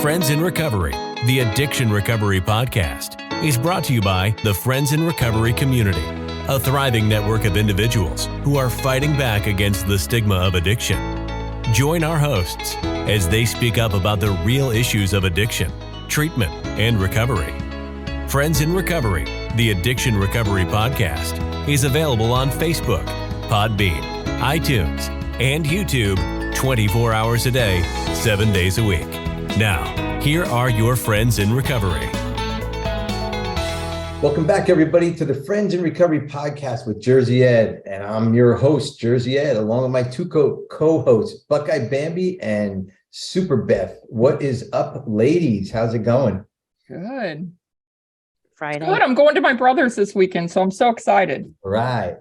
Friends in Recovery, the Addiction Recovery Podcast, is brought to you by the Friends in Recovery community, a thriving network of individuals who are fighting back against the stigma of addiction. Join our hosts as they speak up about the real issues of addiction, treatment, and recovery. Friends in Recovery, the Addiction Recovery Podcast, is available on Facebook, Podbean, iTunes, and YouTube 24 hours a day, 7 days a week. Now, here are your Friends in Recovery. Welcome back, everybody, to the Friends in Recovery podcast with Jersey Ed. And I'm your host, Jersey Ed, along with my two co-hosts, Buckeye Bambi and Super Beth. What is up, ladies? How's it going? Good. Friday. Good. I'm going to my brother's this weekend, so I'm so excited. All right.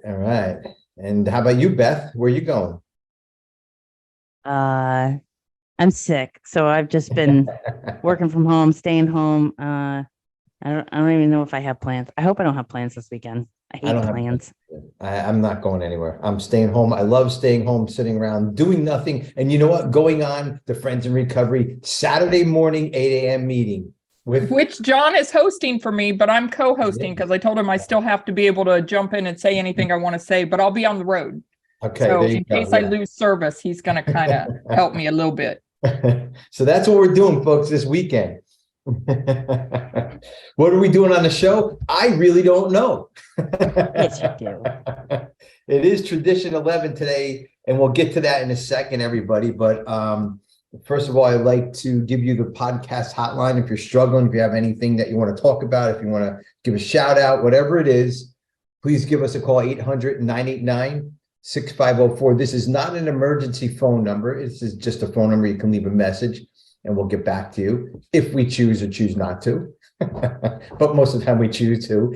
And how about you, Beth? Where are you going? I'm sick, so I've just been working from home, staying home. I don't even know if I have plans. I hope I don't have plans this weekend. I hate plans. I'm not going anywhere. I'm staying home. I love staying home, sitting around, doing nothing. And you know what? Going on the Friends in Recovery Saturday morning, 8 a.m. meeting. Which John is hosting for me, but I'm co-hosting because I told him I still have to be able to jump in and say anything I want to say, but I'll be on the road. Okay. So in case I lose service, he's going to kind of help me a little bit. So that's what we're doing, folks, this weekend. What are we doing on the show? I really don't know. Yes, you do. It is Tradition 11 today, and we'll get to that in a second, everybody. But first of all, I'd like to give you the podcast hotline. If you're struggling, if you have anything that you want to talk about, if you want to give a shout out, whatever it is, please give us a call, 800-989-6504. This is not an emergency phone number. This is just a phone number. You can leave a message and we'll get back to you if we choose or choose not to. But most of the time we choose to.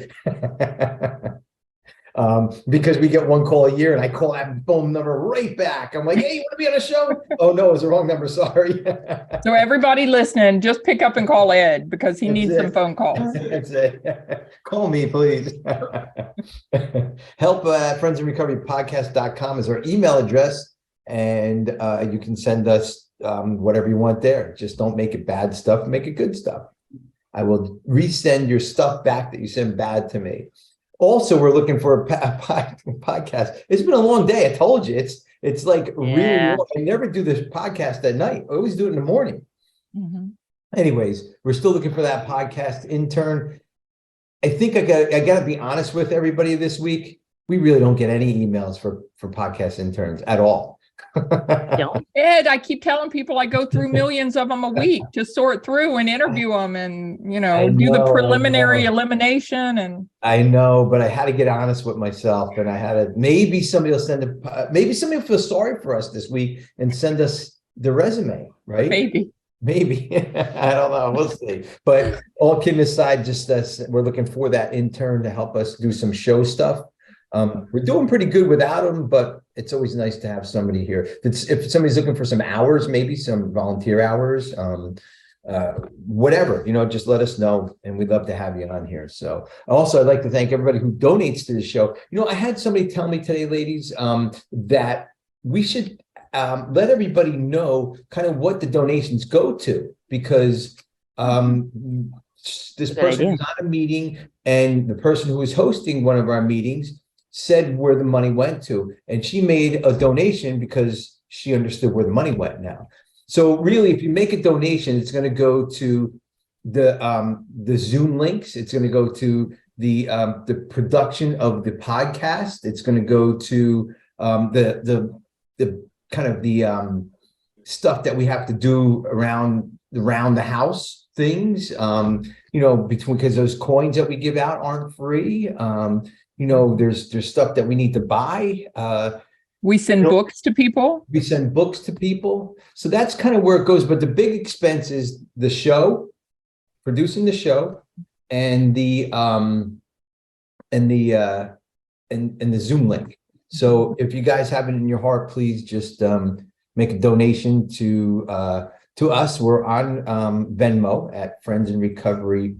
Because we get one call a year and I call that phone number right back. I'm like, hey, you want to be on a show? Oh, no, it's the wrong number. Sorry. So everybody listening, just pick up and call Ed because he needs some phone calls. That's it. Call me, please. Help at friendsinrecoverypodcast.com is our email address. And you can send us whatever you want there. Just don't make it bad stuff. Make it good stuff. I will resend your stuff back that you send bad to me. Also, we're looking for a podcast. It's been a long day. I told you it's like really long. I never do this podcast at night. I always do it in the morning. Mm-hmm. Anyways, we're still looking for that podcast intern. I think I got to be honest with everybody this week. We really don't get any emails for podcast interns at all. Ed, I keep telling people I go through millions of them a week to sort through and interview them and, do the preliminary elimination. And I know, but I had to get honest with myself and I had to, maybe somebody will maybe somebody will feel sorry for us this week and send us the resume, right? Maybe. I don't know. We'll see. But all kidding aside, just we're looking for that intern to help us do some show stuff. We're doing pretty good without them, but it's always nice to have somebody here. If somebody's looking for some hours, maybe some volunteer hours, whatever, just let us know. And we'd love to have you on here. So also, I'd like to thank everybody who donates to the show. I had somebody tell me today, ladies, that we should let everybody know kind of what the donations go to, because this person was on a meeting and the person who was hosting one of our meetings said where the money went to, and she made a donation because she understood where the money went now. So really, if you make a donation, it's going to go to the Zoom links. It's going to go to the production of the podcast. It's going to go to the kind of the stuff that we have to do around the house things. Because those coins that we give out aren't free. There's stuff that we need to buy. We send books to people. So that's kind of where it goes. But the big expense is the show, producing the show, and the Zoom link. So if you guys have it in your heart, please just make a donation to us. We're on Venmo at Friends in Recovery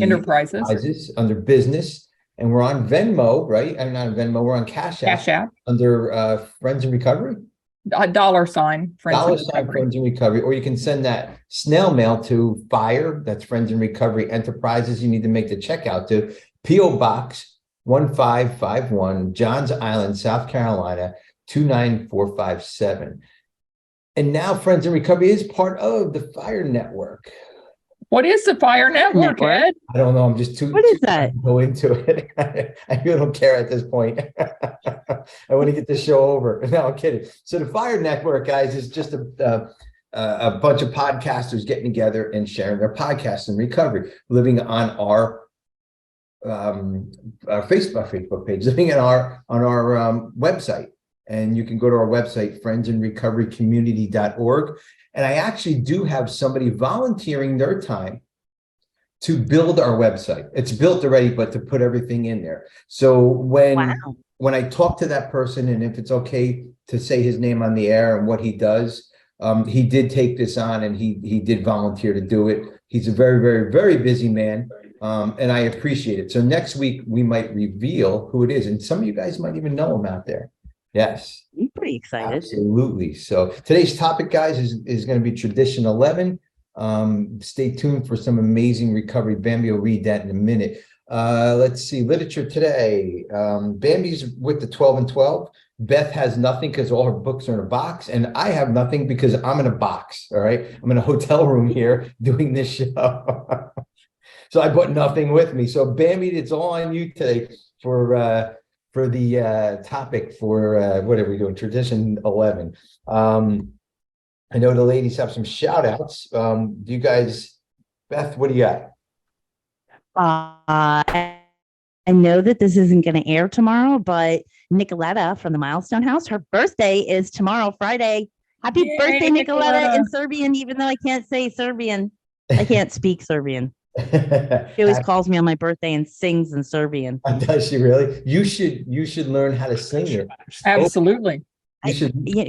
Enterprises under business, and we're on Venmo, right? I'm not on Venmo. We're on Cash App. Cash App under Friends in Recovery. $, Friends in Recovery. Friends in Recovery, or you can send that snail mail to FIRE, that's Friends in Recovery Enterprises. You need to make the checkout to P.O. Box 1551, Johns Island, South Carolina, 29457. And now Friends in Recovery is part of the FIRE network. What is the FIRE network, Ed? I don't know. I'm just too. What is that? Go into it. I really don't care at this point. I want to get the show over. No, I'm kidding. So the FIRE network, guys, is just a bunch of podcasters getting together and sharing their podcasts in recovery, living on our Facebook page, living on our website. And you can go to our website, friendsinrecoverycommunity.org. And I actually do have somebody volunteering their time to build our website. It's built already, but to put everything in there. So when I talk to that person, and if it's okay to say his name on the air and what he does, he did take this on, and he did volunteer to do it. He's a very, very, very busy man. And I appreciate it. So next week we might reveal who it is. And some of you guys might even know him out there. Yes. I'm pretty excited. Absolutely. So today's topic, guys, is going to be Tradition 11. Stay tuned for some amazing recovery. Bambi will read that in a minute. Let's see. Literature today. Bambi's with the 12 and 12. Beth has nothing because all her books are in a box. And I have nothing because I'm in a box. All right. I'm in a hotel room here doing this show. So I brought nothing with me. So Bambi, it's all on you today for the topic for what are we doing? Tradition 11. I know the ladies have some shout outs. Do you guys, Beth, what do you got? I know that this isn't going to air tomorrow, but Nikoletta from the Milestone House, her birthday is tomorrow, Friday. Happy birthday, Nikoletta, in Serbian, even though I can't say Serbian. I can't speak Serbian. She always calls me on my birthday and sings in Serbian. Does she really? You should learn how to sing it. Absolutely.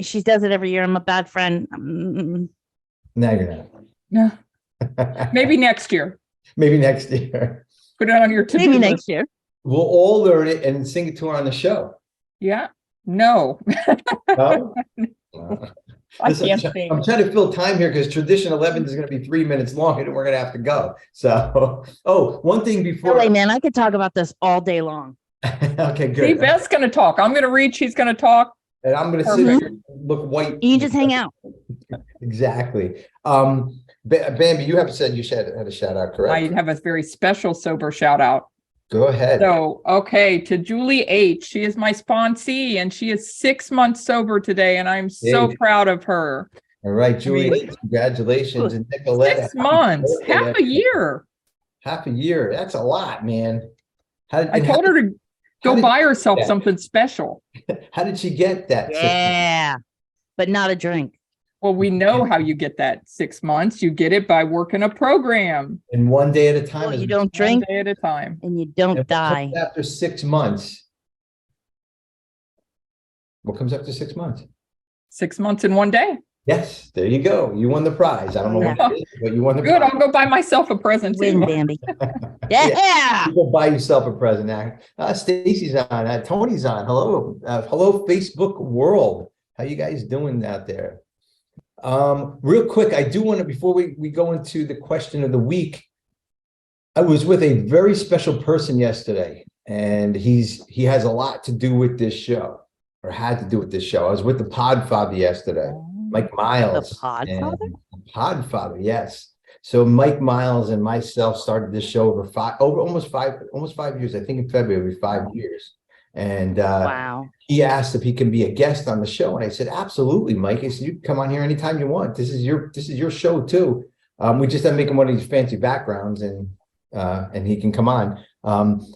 She does it every year. I'm a bad friend. No, you're not. No. Maybe next year. Maybe next year. Put it on your to-do Maybe list. next year. We'll all learn it and sing it to her on the show. Yeah. No. No? Listen, I can't sing. I'm trying to fill time here because Tradition 11 is going to be 3 minutes long and we're going to have to go. So, one thing before. Really, man, I could talk about this all day long. Okay, good. See, Beth's going to talk. I'm going to read. She's going to talk. And I'm going to sit here and look white. You just hang out. Exactly. Bambi, you have said you had a shout out, correct? I have a very special sober shout out. Go ahead. So, okay, to Julie H. She is my sponsee, and she is 6 months sober today, and I'm so proud of her. All right, Julie, congratulations. And Nikoletta. 6 months, half a year. Half a year. That's a lot, man. I told her to go buy herself something special. How did she get that? Yeah, but not a drink. Well, we know how you get that 6 months. You get it by working a program. And one day at a time. Well, you don't drink 1 day at a time. and you don't die. After 6 months. What comes after 6 months? 6 months in 1 day. Yes, there you go. You won the prize. I don't know what it is, but you won the prize. Good. I'll go buy myself a present Win, too. Bambi. Yeah. You go buy yourself a present now. Stacy's on. Tony's on. Hello. Hello, Facebook world. How you guys doing out there? Real quick, I do want to, before we go into the question of the week, I was with a very special person yesterday, and he has a lot to do with this show, or had to do with this show. I was with the Podfather yesterday, Mike Miles. The Podfather? Podfather, yes. So Mike Miles and myself started this show over almost five years. I think in February it'll be 5 years. And wow. He asked if he can be a guest on the show, and I said, absolutely, Mike. He said, you can come on here anytime you want. This is your show too. We just have to make him one of these fancy backgrounds, and he can come on.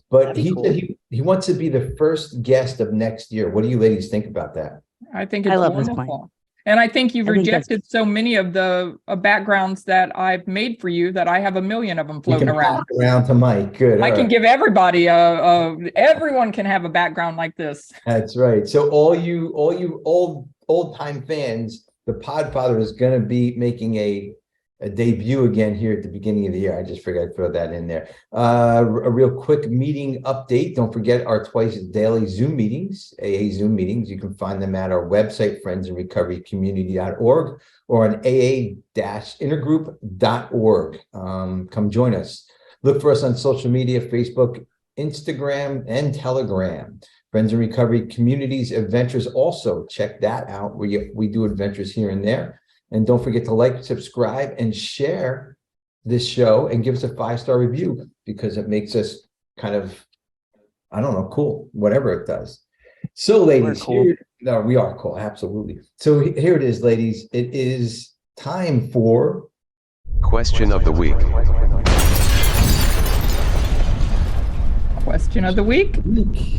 But he said he wants to be the first guest of next year. What do you ladies think about that? I think it's love wonderful. this plan. And I think you've rejected that's so many of the backgrounds that I've made for you that I have a million of them floating around. Around to Mike. Good. I can give everybody everyone can have a background like this. That's right. So all you old time fans, the Podfather is going to be making a a debut again here at the beginning of the year. I just figured I'd throw that in there. A real quick meeting update. Don't forget our twice daily Zoom meetings, AA Zoom meetings. You can find them at our website, friendsinrecoverymcommunity.org, or on aa-intergroup.org. Come join us. Look for us on social media, Facebook, Instagram, and Telegram. Friends in Recovery Communities Adventures. Also check that out. We do adventures here and there. And don't forget to like, subscribe, and share this show, and give us a 5-star review, because it makes us kind of, I don't know, cool, whatever it does. So ladies, cool. We are cool. Absolutely. So here it is, ladies. It is time for Question of the week. Question of the week.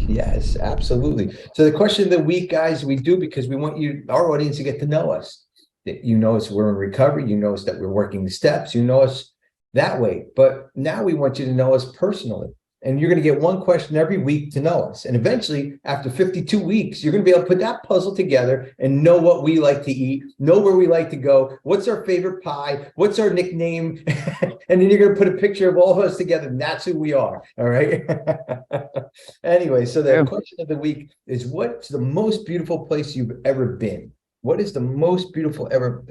Yes, absolutely. So the question of the week, guys, we do because we want you, our audience, to get to know us. That you know us, we're in recovery. You know us that we're working the steps. You know us that way. But now we want you to know us personally. And you're going to get one question every week to know us. And eventually, after 52 weeks, you're going to be able to put that puzzle together and know what we like to eat, know where we like to go, what's our favorite pie, what's our nickname. And then you're going to put a picture of all of us together, and that's who we are. All right. Anyway, so the question of the week is, what's the most beautiful place you've ever been? What is the most beautiful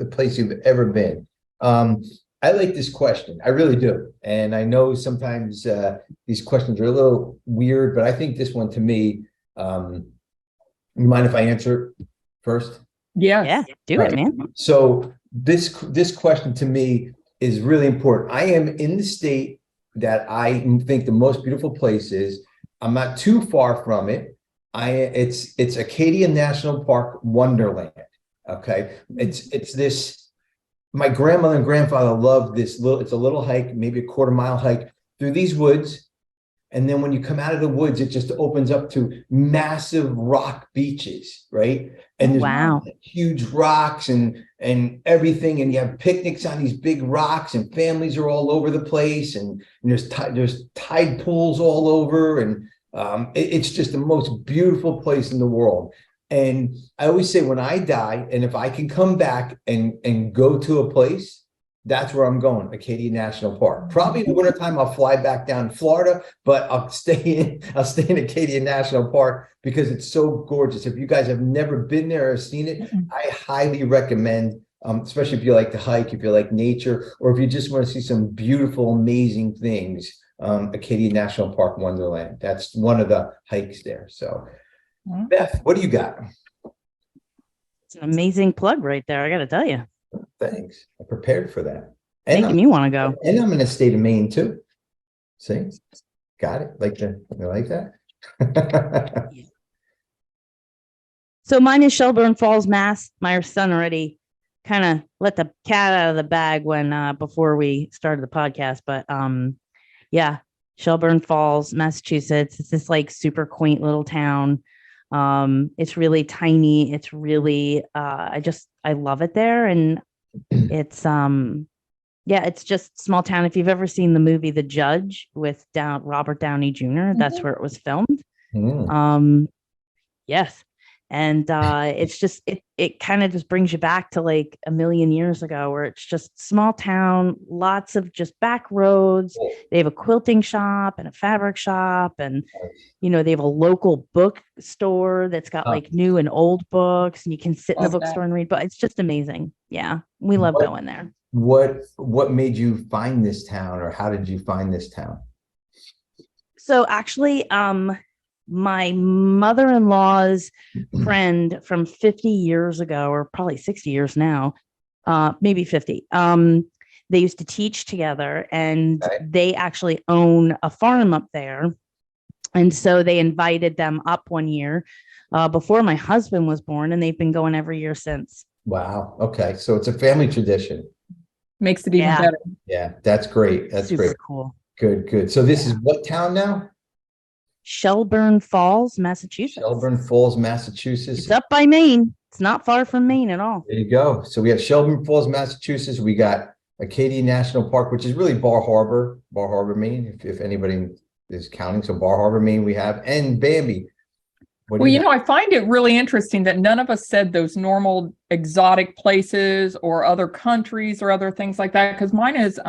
place you've ever been? I like this question. I really do. And I know sometimes these questions are a little weird, but I think this one, to me, you mind if I answer first? Yeah. Do it, man. So this question to me is really important. I am in the state that I think the most beautiful place is. I'm not too far from it. It's Acadia National Park Wonderland. Okay. It's this, my grandmother and grandfather loved this it's a little hike, maybe a quarter-mile hike through these woods. And then when you come out of the woods, it just opens up to massive rock beaches, right? And there's huge rocks and everything. And you have picnics on these big rocks, and families are all over the place. And there's tide pools all over. And it's just the most beautiful place in the world. And I always say, when I die, and if I can come back and go to a place, that's where I'm going, Acadia National Park. Probably in the wintertime, I'll fly back down to Florida, but I'll stay in Acadia National Park because it's so gorgeous. If you guys have never been there or seen it, I highly recommend, especially if you like to hike, if you like nature, or if you just want to see some beautiful, amazing things, Acadia National Park Wonderland. That's one of the hikes there. So Beth, what do you got? It's an amazing plug right there, I got to tell you. Thanks. I prepared for that. Making me want to go. And I'm in the state of Maine too. See? Got it. You like that? So mine is Shelburne Falls, Mass. My son already kind of let the cat out of the bag before we started the podcast. But yeah, Shelburne Falls, Massachusetts. It's this like super quaint little town. It's really tiny. It's really, I love it there. And it's, it's just small town. If you've ever seen the movie, The Judge with Robert Downey Jr., that's where it was filmed. Yes. And, it's just, it kind of just brings you back to like a million years ago, where it's just small town, lots of just back roads. They have a quilting shop and a fabric shop, and they have a local bookstore that's got like new and old books, and you can sit in the bookstore and read. But it's just amazing. Yeah, we love going there. What made you find this town, or how did you find this town? So actually, my mother-in-law's friend from 50 years ago, or probably 60 years now, maybe 50. They used to teach together, and they actually own a farm up there. And so they invited them up one year before my husband was born, and they've been going every year since. Wow. Okay. So it's a family tradition. Makes it even better. Yeah, that's great. That's super great. Cool. Good. So this is what town now? Shelburne Falls, Massachusetts. Shelburne Falls, Massachusetts. It's up by Maine. It's not far from Maine at all. There you go. So we have Shelburne Falls, Massachusetts. We got Acadia National Park, which is really Bar Harbor, Maine, if anybody is counting. So Bar Harbor, Maine we have, and Bambi, Well, I find it really interesting that none of us said those normal exotic places or other countries or other things like that. Because mine is,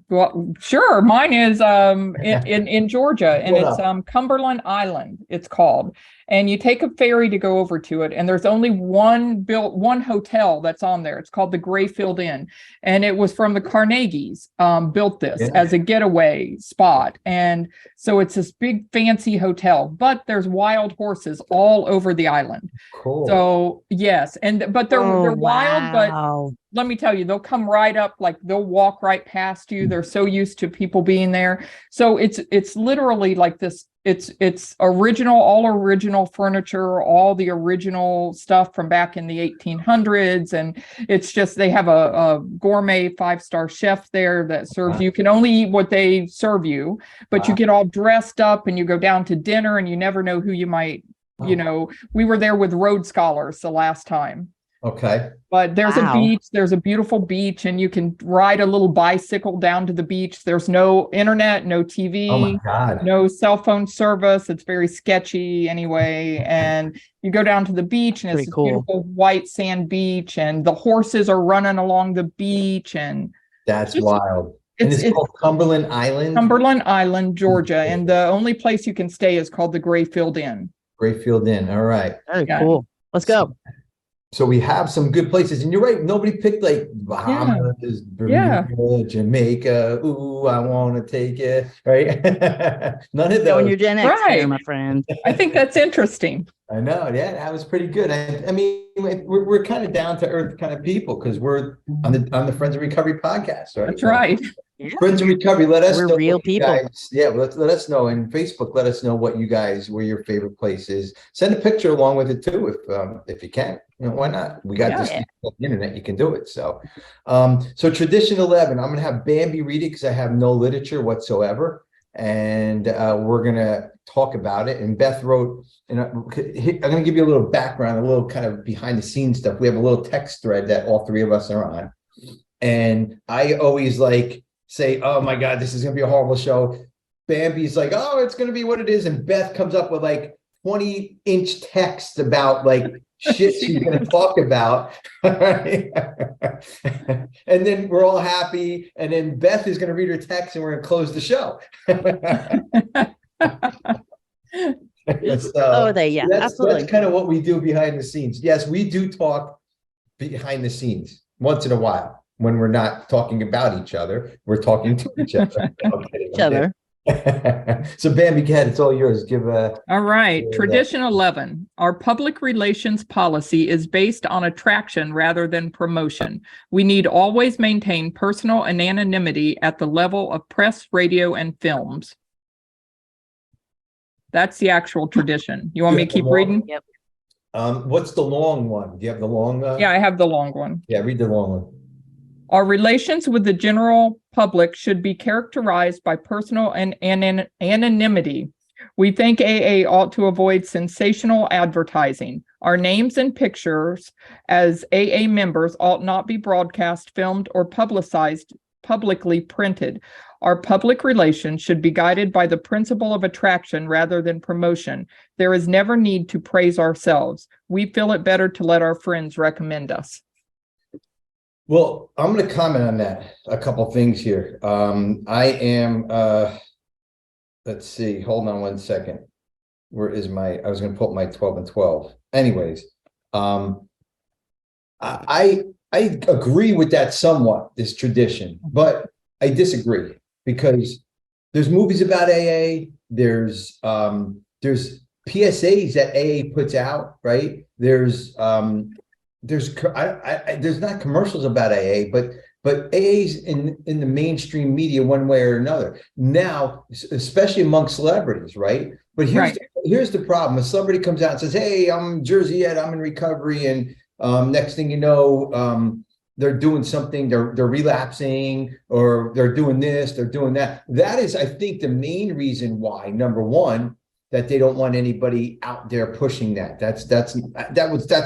well, sure, mine is in Georgia, and it's Cumberland Island, it's called. And you take a ferry to go over to it, and there's only one hotel that's on there. It's called the Grayfield Inn, and it was from the Carnegies built this as a getaway spot. And so it's this big fancy hotel, but there's wild horses all over the island. Cool. So yes, but they're wild, but let me tell you, they'll come right up, like they'll walk right past you. They're so used to people being there. So it's literally like this. It's all original furniture, all the original stuff from back in the 1800s. And it's just, they have a gourmet 5-star chef there that serves you. You can only eat what they serve you, but you get all dressed up and you go down to dinner, and you never know who you might, we were there with Rhodes Scholars the last time. Okay. But there's a beach, there's a beautiful beach, and you can ride a little bicycle down to the beach. There's no internet, no TV, oh my God, no cell phone service. It's very sketchy anyway. And you go down to the beach, and it's a beautiful white sand beach, and the horses are running along the beach. And that's wild. And it's called Cumberland Island? Cumberland Island, Georgia. And the only place you can stay is called the Grayfield Inn. Grayfield Inn. All right. Very cool. Let's go. So we have some good places, and you're right. Nobody picked like Bahamas, Bermuda, Jamaica. Ooh, I want to take it. Right? None of those. When you're Gen X, here, my friend. I think that's interesting. I know. Yeah, that was pretty good. I mean, we're kind of down to earth kind of people because we're on the Friends in Recovery podcast, right? That's right. Friends in Recovery. Let us know. We're real people. Let us know. And Facebook, let us know where your favorite place is. Send a picture along with it too, if you can. Why not? We got this on the internet. You can do it. So, so tradition 11. I'm going to have Bambi read it because I have no literature whatsoever, and we're going to talk about it. And Beth wrote. And I'm going to give you a little background, a little kind of behind the scenes stuff. We have a little text thread that all three of us are on, and I always say, "Oh my God, this is going to be a horrible show." Bambi's like, "Oh, it's going to be what it is," and Beth comes up with 20-inch text about shit she's going to talk about. And then we're all happy. And then Beth is going to read her text and we're going to close the show. Absolutely. That's kind of what we do behind the scenes. Yes, we do talk behind the scenes once in a while. When we're not talking about each other, we're talking to each other. So Bambi, go ahead, it's all yours. All right. Tradition 11. Our public relations policy is based on attraction rather than promotion. We need always maintain personal anonymity at the level of press, radio, and films. That's the actual tradition. You want me to keep reading? Yep. What's the long one? Do you have the long? Yeah, I have the long one. Yeah, read the long one. Our relations with the general public should be characterized by personal and anonymity. We think AA ought to avoid sensational advertising. Our names and pictures as AA members ought not be broadcast, filmed, or publicly printed. Our public relations should be guided by the principle of attraction rather than promotion. There is never need to praise ourselves. We feel it better to let our friends recommend us. Well, I'm going to comment on that. A couple things here. I am, let's see, hold on one second. Where is I was going to put my 12 and 12. Anyways, I agree with that somewhat, this tradition, but I disagree because there's movies about AA. There's PSAs that AA puts out, right? There's not commercials about AA, but AA's in the mainstream media one way or another now, especially among celebrities, right? But here's the problem: a celebrity comes out and says, "Hey, I'm Jersey Ed, I'm in recovery," and next thing you know, they're doing something, they're relapsing, or they're doing this, they're doing that. That is, I think, the main reason why. Number one, that they don't want anybody out there pushing that. That's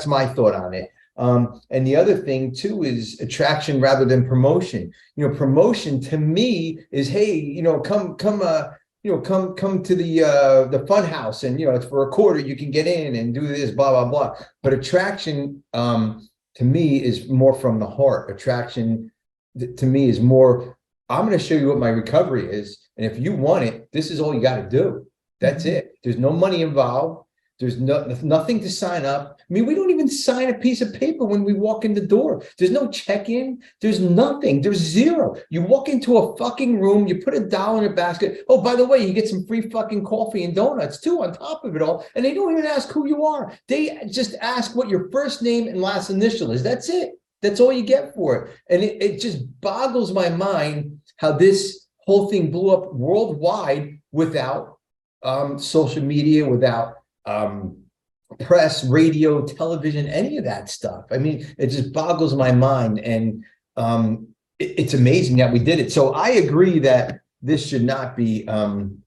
my thought on it. And the other thing too is attraction rather than promotion. Promotion to me is, hey, come, come to the fun house, and it's for a quarter, you can get in and do this, blah, blah, blah. But attraction, to me, is more from the heart. Attraction to me is more, I'm going to show you what my recovery is. And if you want it, this is all you got to do. That's it. There's no money involved. There's nothing to sign up. I mean, we don't even sign a piece of paper when we walk in the door. There's no check-in. There's nothing. There's zero. You walk into a fucking room, you put $1 in a basket. Oh, by the way, you get some free fucking coffee and donuts too on top of it all. And they don't even ask who you are. They just ask what your first name and last initial is. That's it. That's all you get for it. And it just boggles my mind how this whole thing blew up worldwide without social media, without press, radio, television, any of that stuff. I mean, it just boggles my mind, and it's amazing that we did it. So I agree that this should not be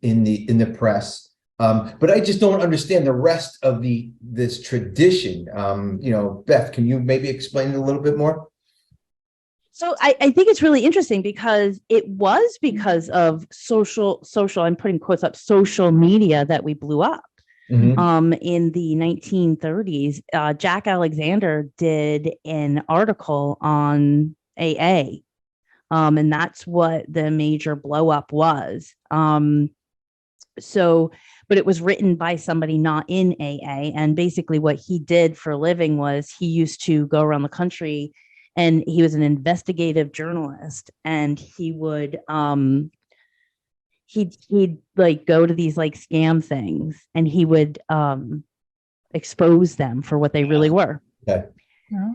in the press, but I just don't understand the rest of this tradition. Beth, can you maybe explain it a little bit more? So I think it's really interesting because it was because of social, I'm putting quotes up, social media that we blew up. Mm-hmm. In the 1930s, Jack Alexander did an article on AA, and that's what the major blow up was. But it was written by somebody not in AA, and basically what he did for a living was he used to go around the country, and he was an investigative journalist, and he would he'd like go to these like scam things, and he would expose them for what they really were. Okay.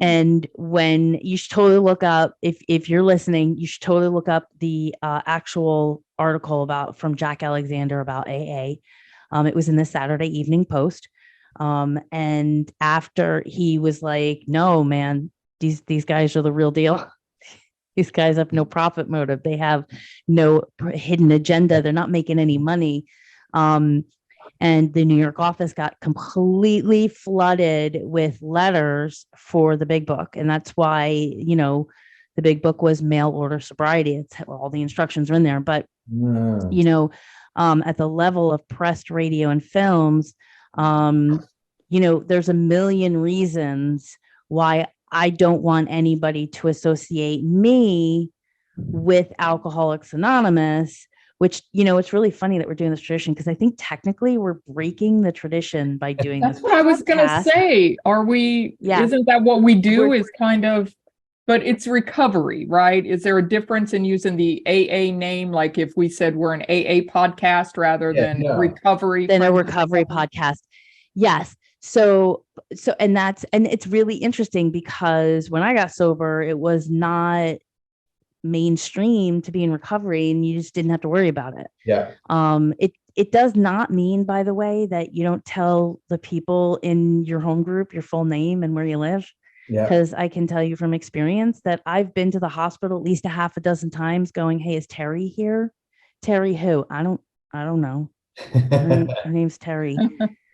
And when you should totally look up, if you're listening, you should totally look up the actual article from Jack Alexander about AA. It was in the Saturday Evening Post. And after he was like, no, man, these guys are the real deal. These guys have no profit motive. They have no hidden agenda. They're not making any money. And the New York office got completely flooded with letters for the big book. And that's why, the big book was mail order sobriety. It's all the instructions are in there. But, at the level of press, radio, and films, there's a million reasons why I don't want anybody to associate me with Alcoholics Anonymous, which, it's really funny that we're doing this tradition, because I think technically we're breaking the tradition by doing this. That's what I was going to say. Are we, isn't that what we do is kind of, but it's recovery, right? Is there a difference in using the AA name? Like if we said we're an AA podcast rather than recovery. Then a recovery podcast. Yes. So it's really interesting because when I got sober, it was not mainstream to be in recovery, and you just didn't have to worry about it. Yeah. It does not mean, by the way, that you don't tell the people in your home group your full name and where you live. Yeah. Because I can tell you from experience that I've been to the hospital at least a half a dozen times going, hey, is Terry here? Terry who? I don't know. Her name's Terry.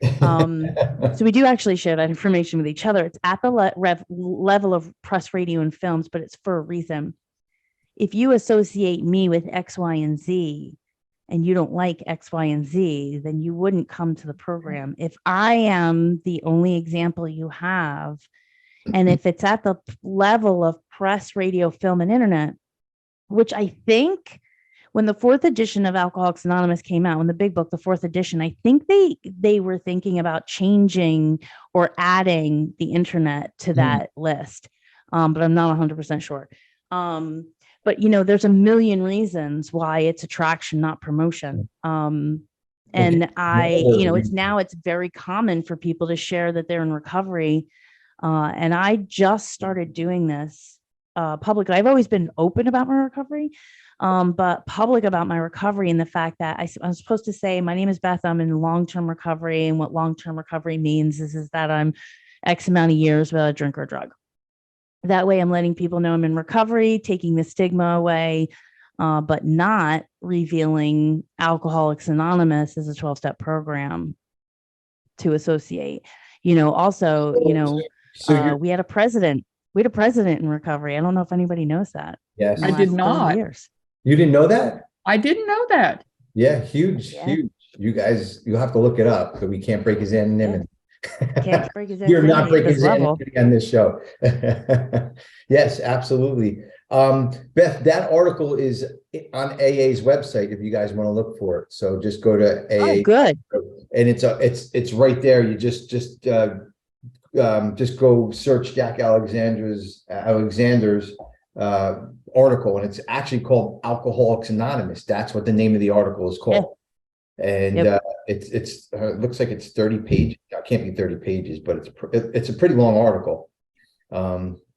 So we do actually share that information with each other. It's at the level of press, radio, and films, but it's for a reason. If you associate me with X, Y, and Z, and you don't like X, Y, and Z, then you wouldn't come to the program. If I am the only example you have, and if it's at the level of press, radio, film, and internet, which I think when the 4th edition of Alcoholics Anonymous came out, when the big book, the 4th edition, I think they were thinking about changing or adding the internet to that list. But I'm not 100% sure. But there's a million reasons why it's attraction, not promotion. And it's very common for people to share that they're in recovery. And I just started doing this publicly. I've always been open about my recovery, but public about my recovery, and the fact that I'm supposed to say, my name is Beth, I'm in long-term recovery. And what long-term recovery means is that I'm X amount of years without a drink or drug. That way I'm letting people know I'm in recovery, taking the stigma away, but not revealing Alcoholics Anonymous as a 12-step program to associate. We had a president. We had a president in recovery. I don't know if anybody knows that. Yes. I did not. You didn't know that? I didn't know that. Yeah, huge, Yeah. huge. You guys, you'll have to look it up, but we can't break his anonymity. Can't break his You're not anonymity at breaking this his level. anonymity on this show. Yes, absolutely. Beth, that article is on AA's website if you guys want to look for it. So just go to AA. Oh, good. And it's right there. You just go search Jack Alexander's article, and it's actually called Alcoholics Anonymous. That's what the name of the article is called. And it looks like it's 30 pages. It can't be 30 pages, but it's a pretty long article.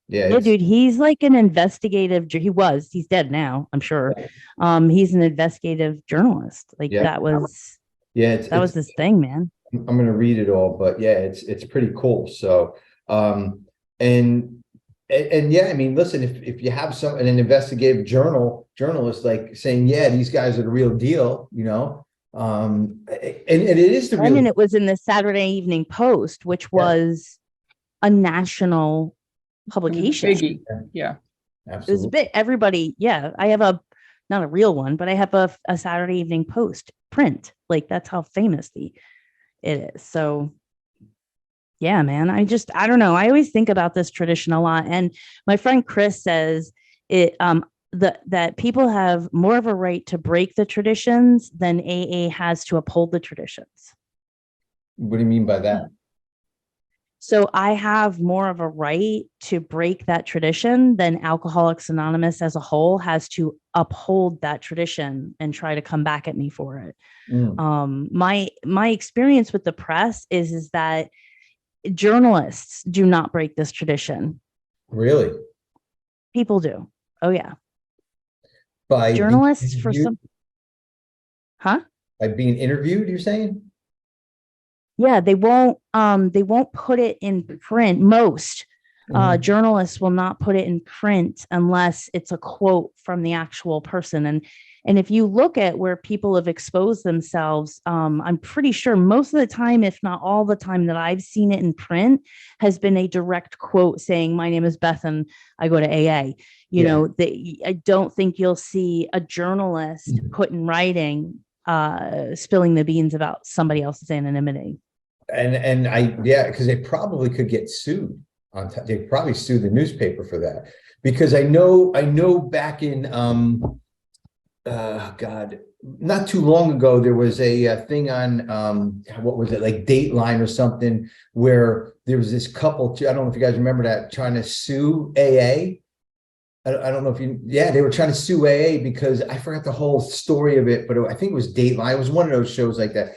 Yeah, dude, he's like an investigative. He's dead now, I'm sure. He's an investigative journalist. Like that was his thing, man. I'm going to read it all, but yeah, it's pretty cool. So, and yeah, I mean, listen, if you have an investigative journalist like saying, yeah, these guys are the real deal, and it is the real. And it was in the Saturday Evening Post, which was a national publication. Yeah, absolutely. It was a bit everybody. Yeah, I have not a real one, but I have a Saturday Evening Post print. Like that's how famous it is. So yeah, man, I don't know. I always think about this tradition a lot. And my friend Chris says that people have more of a right to break the traditions than AA has to uphold the traditions. What do you mean by that? So I have more of a right to break that tradition than Alcoholics Anonymous as a whole has to uphold that tradition and try to come back at me for it. My experience with the press is that journalists do not break this tradition. Really? People do. Oh yeah. By journalists for some. Huh? By being interviewed, you're saying? Yeah, they won't put it in print. Most journalists will not put it in print unless it's a quote from the actual person. And if you look at where people have exposed themselves, I'm pretty sure most of the time, if not all the time that I've seen it in print, has been a direct quote saying, "My name is Beth and I go to AA." I don't think you'll see a journalist put in writing spilling the beans about somebody else's anonymity. And because they probably could get sued they probably sue the newspaper for that, because I know back in not too long ago there was a thing on what was it, like Dateline or something, where there was this couple, I don't know if you guys remember that, trying to sue AA. I don't know if they were trying to sue AA because I forgot the whole story of it, but I think it was Dateline. It was one of those shows like that.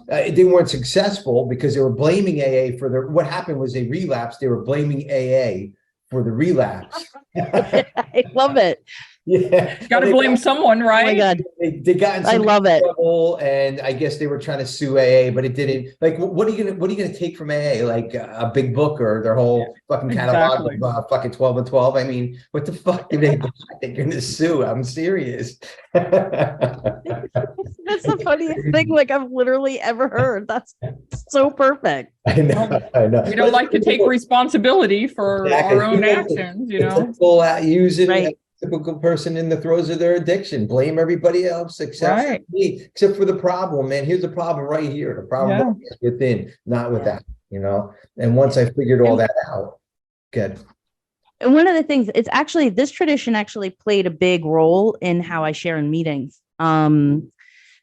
They weren't successful because they were blaming AA for what happened was they relapsed. They were blaming AA for the relapse. I love it. Yeah, got to blame someone, right? Oh my God, they got in some I love it. trouble, and I guess they were trying to sue AA, but it didn't. Like, what are you gonna take from AA? Like a big book or their whole fucking catalog of fucking 12 and 12? I mean, what the fuck do they think you're gonna sue? I'm serious. That's the funniest thing like I've literally ever heard. That's so perfect. I know. We don't like to take responsibility for our own actions, Use it. Typical person in the throes of their addiction, blame everybody else except me, except for the problem. Man, here's the problem right here. The problem is within, not with that, and once I figured all that out, good. And one of the things, it's actually, this tradition actually played a big role in how I share in meetings.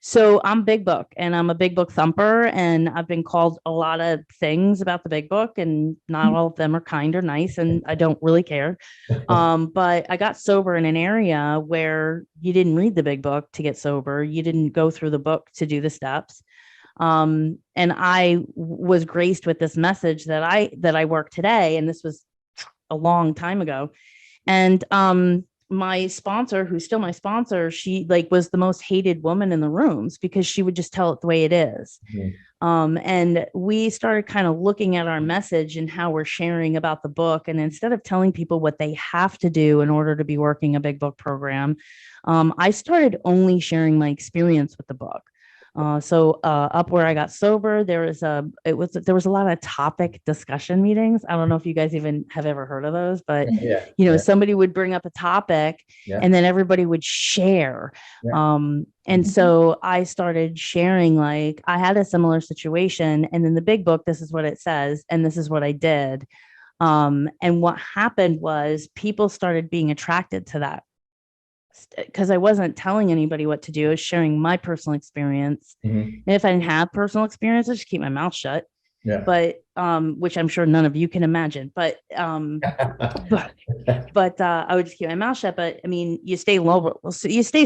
So I'm big book and I'm a big book thumper, and I've been called a lot of things about the big book, and not all of them are kind or nice, and I don't really care. But I got sober in an area where you didn't read the big book to get sober. You didn't go through the book to do the steps. And I was graced with this message that I work today. And this was a long time ago. And, my sponsor, who's still my sponsor, she was the most hated woman in the rooms because she would just tell it the way it is. And we started kind of looking at our message and how we're sharing about the book. And instead of telling people what they have to do in order to be working a big book program, I started only sharing my experience with the book. So up where I got sober, there was a lot of topic discussion meetings. I don't know if you guys even have ever heard of those, but somebody would bring up a topic and then everybody would share. And so I started sharing, like, I had a similar situation, and in the big book, this is what it says, and this is what I did. And what happened was people started being attracted to that, because I wasn't telling anybody what to do. I was sharing my personal experience. And if I didn't have personal experience, I just keep my mouth shut. But which I'm sure none of you can imagine. But I would just keep my mouth shut. But I mean, you stay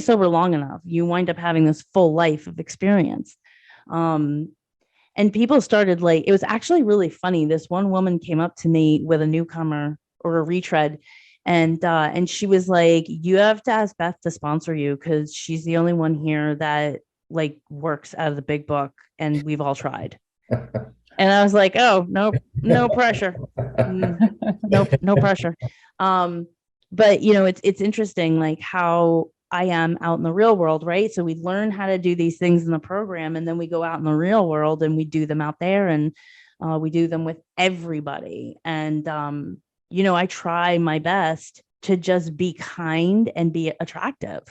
sober long enough, you wind up having this full life of experience. And people started, like, it was actually really funny. This one woman came up to me with a newcomer or a retread. And she was like, you have to ask Beth to sponsor you, because she's the only one here that, like, works out of the big book, and we've all tried. And I was like, oh, no pressure. No pressure. But it's interesting, like, how I am out in the real world, right? So we learn how to do these things in the program, and then we go out in the real world and we do them out there, and we do them with everybody. And I try my best to just be kind and be attractive.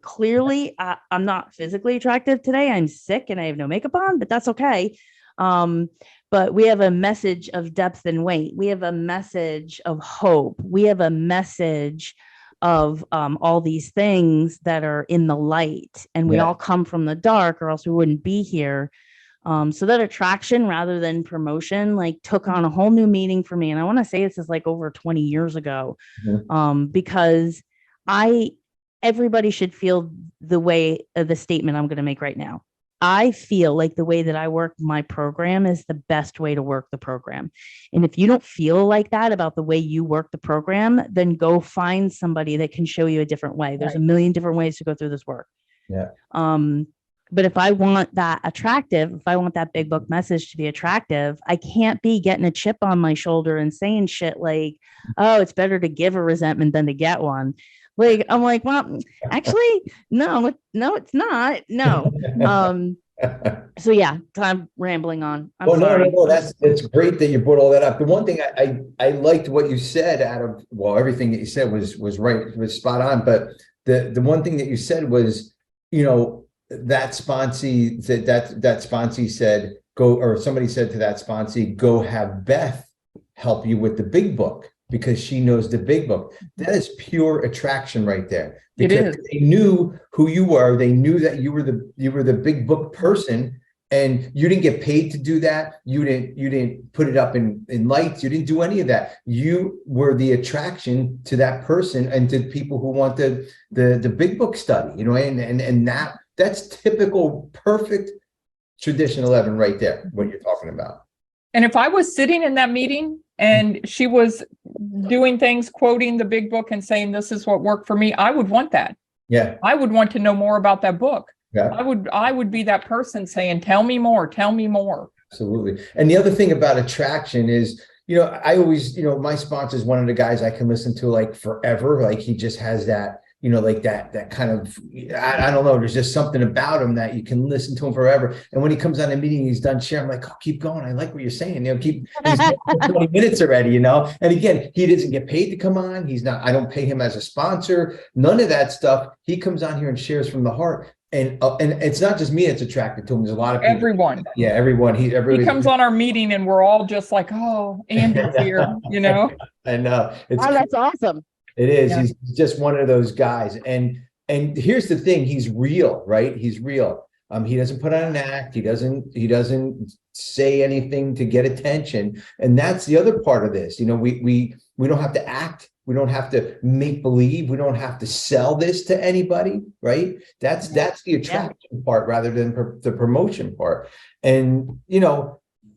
Clearly, I'm not physically attractive today. I'm sick and I have no makeup on, but that's okay. But we have a message of depth and weight. We have a message of hope. We have a message of all these things that are in the light, and we all come from the dark, or else we wouldn't be here. So that attraction rather than promotion, like, took on a whole new meaning for me. And I want to say this is like over 20 years ago, because everybody should feel the way of the statement I'm going to make right now. I feel like the way that I work my program is the best way to work the program. And if you don't feel like that about the way you work the program, then go find somebody that can show you a different way. There's a million different ways to go through this work. But if I want that attractive, if I want that big book message to be attractive, I can't be getting a chip on my shoulder and saying shit like, oh, it's better to give a resentment than to get one. Like, I'm like, well, actually, no, it's not. No. So yeah, I'm rambling on. I'm sorry. No. That's great that you brought all that up. The one thing I liked what you said everything that you said was right, was spot on. But the one thing that you said was, that sponsee said, go, or somebody said to that sponsee, go have Beth help you with the big book, because she knows the big book. That is pure attraction right there. Because they knew who you were. They knew that you were the big book person, and you didn't get paid to do that. You didn't put it up in lights. You didn't do any of that. You were the attraction to that person and to people who want the big book study, and that's typical, perfect tradition 11 right there, what you're talking about. And if I was sitting in that meeting and she was doing things, quoting the big book and saying, this is what worked for me, I would want that. Yeah. I would want to know more about that book. Yeah. I would be that person saying, tell me more. Absolutely. And the other thing about attraction is, I always, my sponsor is one of the guys I can listen to like forever. Like, he just has that, like that kind of, I don't know, there's just something about him that you can listen to him forever. And when he comes on a meeting, he's done sharing, I'm like, oh, keep going. I like what you're saying. He's 20 minutes already, And again, he doesn't get paid to come on. I don't pay him as a sponsor, none of that stuff. He comes on here and shares from the heart. And it's not just me that's attracted to him. There's a lot of people. Everyone. Yeah, everyone. He comes on our meeting and we're all just like, oh, Andy's here, I know. That's awesome. It is. Yeah. He's just one of those guys. And here's the thing. He's real, right? He's real. He doesn't put on an act. He doesn't say anything to get attention. And that's the other part of this. We don't have to act. We don't have to make believe. We don't have to sell this to anybody, right? That's the attraction part rather than the promotion part. And,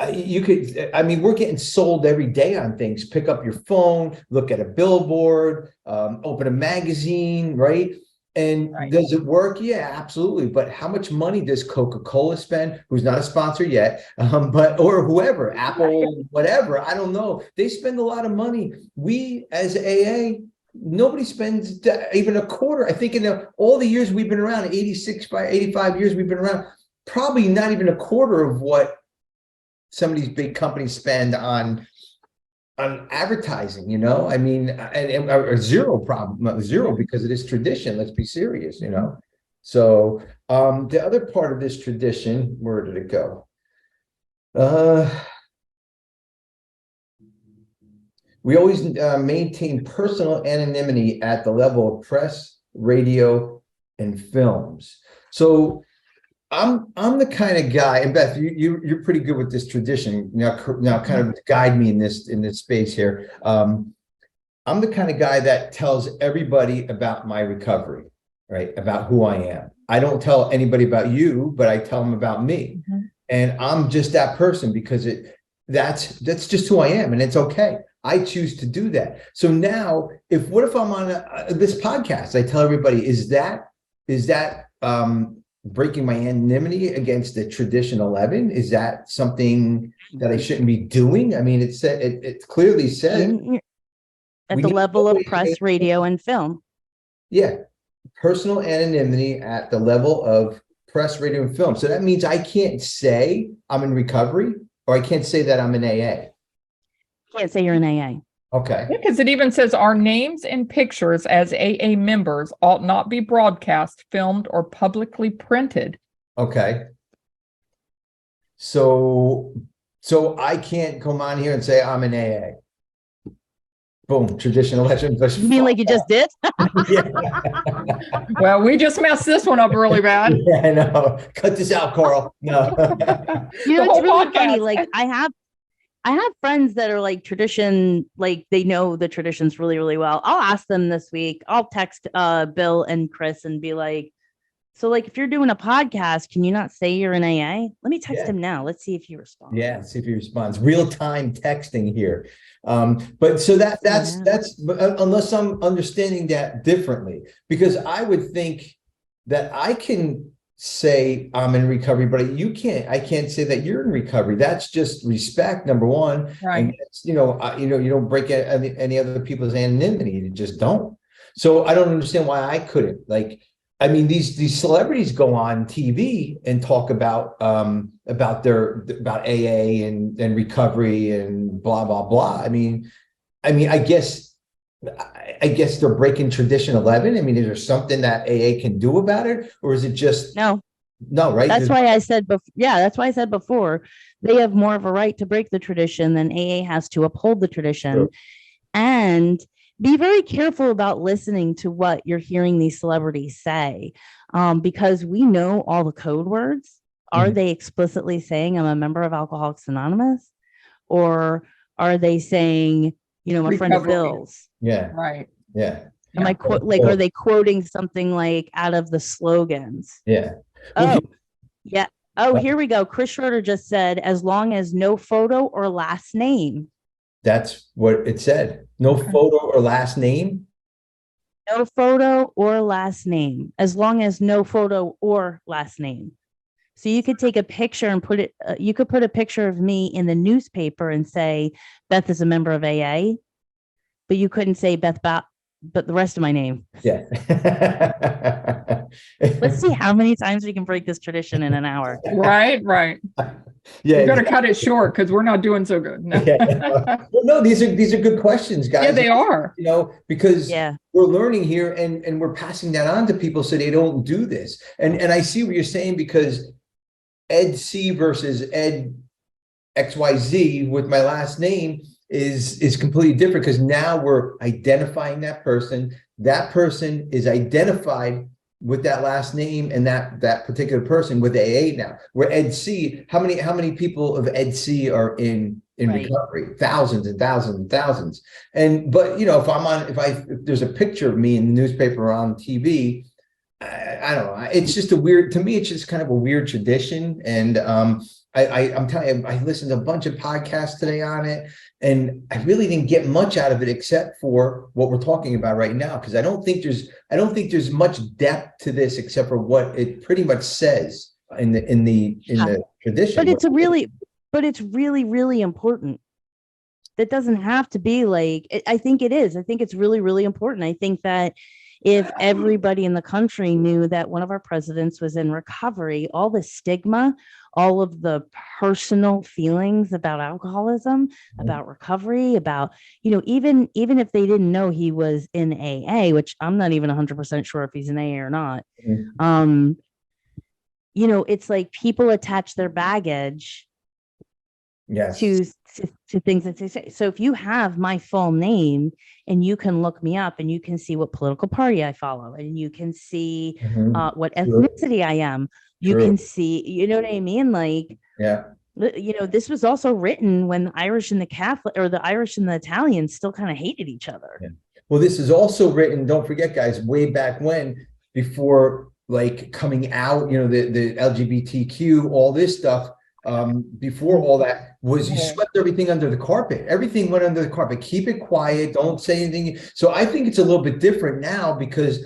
we're getting sold every day on things. Pick up your phone, look at a billboard, open a magazine, right? And does it work? Yeah, absolutely. But how much money does Coca-Cola spend, who's not a sponsor yet, or whoever, Apple, whatever, I don't know. They spend a lot of money. We as AA, nobody spends even a quarter. I think in all the years we've been around, 85 years we've been around, probably not even a quarter of what some of these big companies spend on advertising, I mean, and or zero problem, zero, because it is tradition. Let's be serious, So the other part of this tradition, where did it go? We always maintain personal anonymity at the level of press, radio, and films. So I'm the kind of guy, and Beth, you're pretty good with this tradition. Now kind of guide me in this space here. I'm the kind of guy that tells everybody about my recovery, right? About who I am. I don't tell anybody about you, but I tell them about me. Mm-hmm. And I'm just that person because that's just who I am, and it's okay. I choose to do that. So now, what if I'm on this podcast? I tell everybody, is that breaking my anonymity against the tradition 11? Is that something that I shouldn't be doing? I mean, it clearly said at the level of press, radio, and film. Yeah, personal anonymity at the level of press, radio, and film. So that means I can't say I'm in recovery, or I can't say that I'm in AA. Can't say you're in AA. Okay. Because it even says our names and pictures as AA members ought not be broadcast, filmed, or publicly printed. Okay. So I can't come on here and say I'm in AA. Boom, traditional legend. You mean like you just did? Well, we just messed this one up really bad. Yeah, I know. Cut this out, Carl. No. It's really funny. Like I have friends that are like tradition, like they know the traditions really, really well. I'll ask them this week. I'll text Bill and Chris and be like, so like, if you're doing a podcast, can you not say you're in AA? Let me text him now. Let's see if he responds. Yeah, see if he responds. Real-time texting here. But so that's unless I'm understanding that differently, because I would think that I can say I'm in recovery, but I can't say that you're in recovery. That's just respect, number one. Right. And you don't break any other people's anonymity. You just don't. So I don't understand why I couldn't. Like, I mean, these celebrities go on TV and talk about AA and recovery and blah blah blah. I mean, I guess they're breaking tradition 11. I mean, is there something that AA can do about it, or is it just no, right? That's why I said before. Yeah, that's why I said before. They have more of a right to break the tradition than AA has to uphold the tradition, sure. And be very careful about listening to what you're hearing these celebrities say, because we know all the code words. Are they explicitly saying I'm a member of Alcoholics Anonymous, or are they saying, my friend of Bill's? Yeah. Right. Yeah. Am I are they quoting something like out of the slogans? Yeah. Yeah. Oh, here we go. Chris Schroeder just said, as long as no photo or last name. That's what it said. No photo or last name. No photo or last name, as long as no photo or last name. So you could take a picture and put it, you could put a picture of me in the newspaper and say, Beth is a member of AA, but you couldn't say but the rest of my name. Yeah. Let's see how many times we can break this tradition in an hour. Right. Yeah. We're going to cut it short because we're not doing so good. No. Well, no, these are good questions, guys. Yeah, they are. Because we're learning here and we're passing that on to people so they don't do this. And I see what you're saying, because Ed C versus Ed XYZ with my last name is completely different, because now we're identifying that person. That person is identified with that last name and that particular person with AA now. Where Ed C, how many people of Ed C are in recovery? Thousands and thousands and thousands. But if there's a picture of me in the newspaper or on TV, I don't know. It's just to me, it's just kind of a weird tradition. And I'm telling you, I listened to a bunch of podcasts today on it, and I really didn't get much out of it except for what we're talking about right now, because I don't think there's much depth to this except for what it pretty much says in the tradition. But it's really, really important. That doesn't have to be like, I think it is. I think it's really, really important. I think that if everybody in the country knew that one of our presidents was in recovery, all the stigma, all of the personal feelings about alcoholism, about recovery, about, even if they didn't know he was in AA, which I'm not even 100% sure if he's in AA or not. It's like people attach their baggage to things that they say. So if you have my full name and you can look me up and you can see what political party I follow and you can see what ethnicity I am, you can see, you know what I mean? Like, this was also written when the Irish and the Catholic, or the Irish and the Italians, still kind of hated each other. Well, this is also written, don't forget, guys, way back when, before like coming out, the LGBTQ, all this stuff. Before all that was, you swept everything under the carpet. Everything went under the carpet. Keep it quiet. Don't say anything. So I think it's a little bit different now because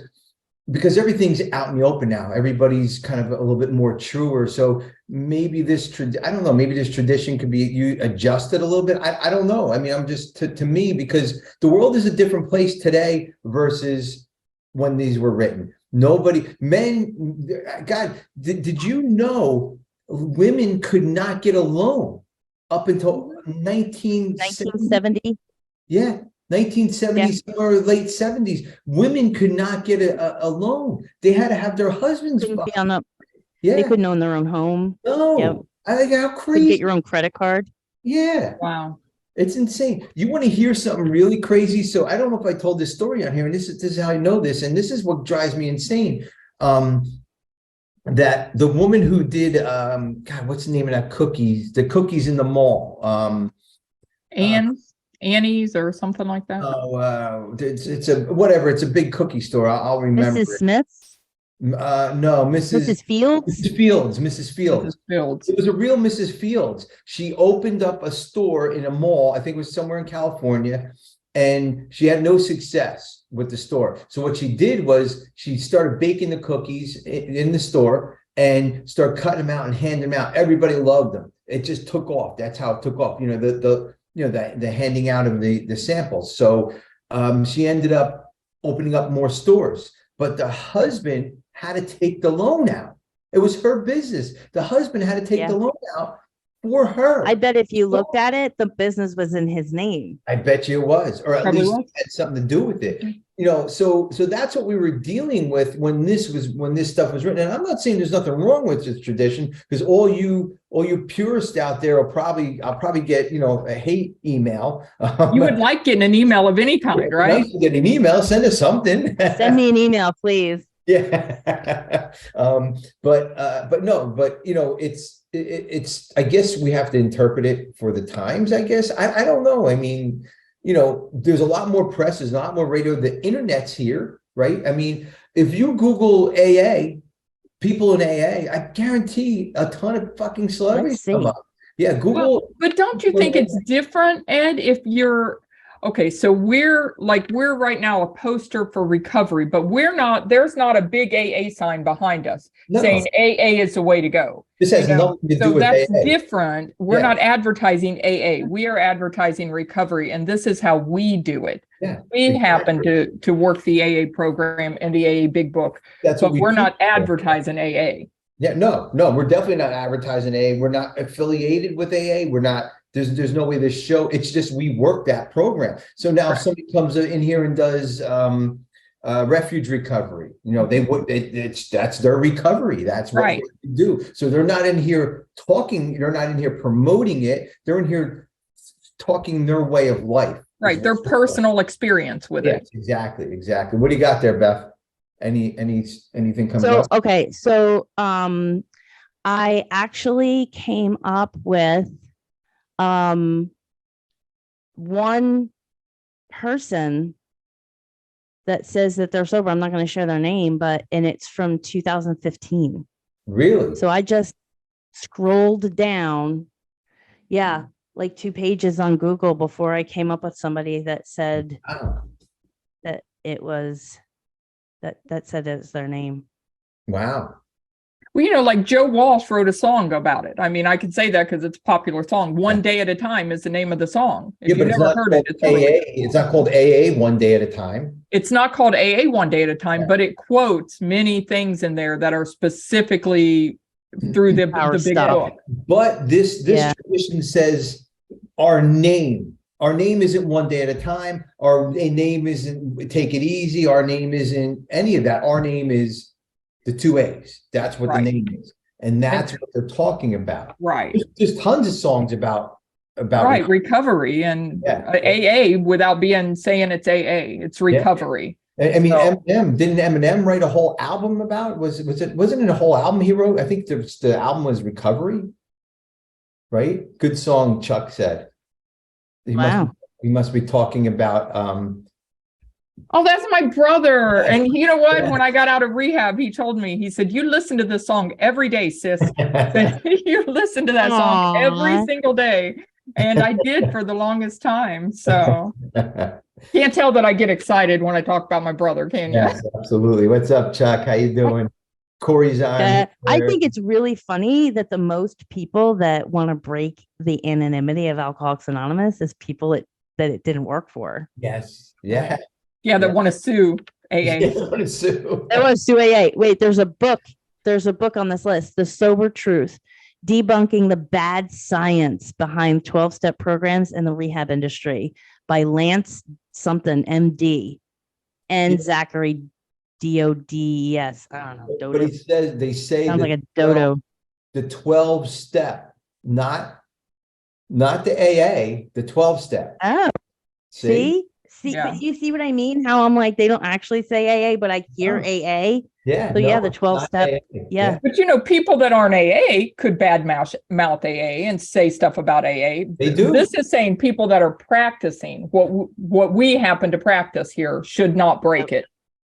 everything's out in the open now. Everybody's kind of a little bit more truer. So maybe I don't know, maybe this tradition could be adjusted a little bit. I don't know. I mean, I'm just to me, because the world is a different place today versus when these were written. God, did you know women could not get a loan up until 1970? Yeah, 1970s or late 70s. Women could not get a loan. They had to have their husbands. They couldn't own their own home. No, I think how crazy. Get your own credit card. Yeah. Wow. It's insane. You want to hear something really crazy? So I don't know if I told this story on here, and this is how I know this, and this is what drives me insane. That the woman who did God, what's the name of that cookies? The cookies in the mall. Annie's or something like that. Oh, it's a whatever. It's a big cookie store. I'll remember. Mrs. Smith's. No, Mrs. Fields. Mrs. Fields. It was a real Mrs. Fields. She opened up a store in a mall. I think it was somewhere in California, and she had no success with the store. So what she did was she started baking the cookies in the store and started cutting them out and handing them out. Everybody loved them. It just took off. That's how it took off. The handing out of the samples. So she ended up opening up more stores, but the husband had to take the loan out. It was her business. The husband had to take the loan out for her. I bet if you looked at it, the business was in his name. I bet you it was, or at least it had something to do with it. So that's what we were dealing with when this stuff was written. And I'm not saying there's nothing wrong with this tradition, because all you purists out there I'll probably get a hate email. You would like getting an email of any kind, right? Get an email, send us something. Send me an email, please. Yeah. It's I guess we have to interpret it for the times, I guess. I don't know. I mean, there's a lot more press, there's a lot more radio. The internet's here, right? I mean, if you Google AA, people in AA, I guarantee a ton of fucking celebrities come up. Yeah, Google. Well, but don't you think it's different, Ed, if you're okay, so we're right now a poster for recovery, but there's not a big AA sign behind us saying AA is the way to go. This has nothing to do with AA. So that's different. We're not advertising AA. We are advertising recovery, and this is how we do it. Yeah, we happen to work the AA program and the AA Big Book, but we're not advertising AA. Yeah, no, we're definitely not advertising AA. We're not affiliated with AA. We're not. There's no way this show. It's just we work that program. So now if somebody comes in here and does refuge recovery, that's their recovery. That's what they do. So they're not in here talking. They're not in here promoting it. They're in here talking their way of life. Right, their personal experience with it. Exactly. What do you got there, Beth? Anything comes up? Okay, so I actually came up with one person that says that they're sober. I'm not going to share their name, and it's from 2015. Really? So I just scrolled down, like 2 pages on Google before I came up with somebody that said that it was that said it's their name. Wow. Well, like Joe Walsh wrote a song about it. I mean, I can say that because it's a popular song. One Day at a Time is the name of the song. If but you've never heard it, it's It's not called AA One Day at a Time. It's not called AA One Day at a Time, but it quotes many things in there that are specifically through the big book. But this tradition says our name isn't one day at a time. Our name isn't take it easy. Our name isn't any of that. Our name is the 2 A's. That's what the name is. And that's what they're talking about. Right. There's tons of songs about recovery and AA without saying it's AA. It's recovery. I mean, Eminem, didn't Eminem write a whole album about it? Wasn't it a whole album he wrote? I think the album was Recovery. Right? Good song, Chuck said. He must be talking about oh, that's my brother. And you know what? When I got out of rehab, he told me, he said, you listen to this song every day, sis. You listen to that song every single day. And I did for the longest time. So can't tell that I get excited when I talk about my brother, can you? Yes, absolutely. What's up, Chuck? How you doing? Corey's on. I think it's really funny that the most people that want to break the anonymity of Alcoholics Anonymous is people that it didn't work for. Yes. Yeah. Yeah, that want to sue AA. They want to sue. They want to sue AA. Wait, there's a book. There's a book on this list, The Sober Truth, Debunking the Bad Science Behind 12-Step Programs in the Rehab Industry by Lance something, MD, and Zachary DODES. I don't know. Dodo. But they say sounds like a dodo. The 12-step, not the AA, the 12-step. Oh, see, but you see what I mean? How I'm like, they don't actually say AA, but I hear AA. Yeah. So the 12-step. Yeah. But people that aren't AA could badmouth AA and say stuff about AA. They do. This is saying people that are practicing what we happen to practice here should not break it.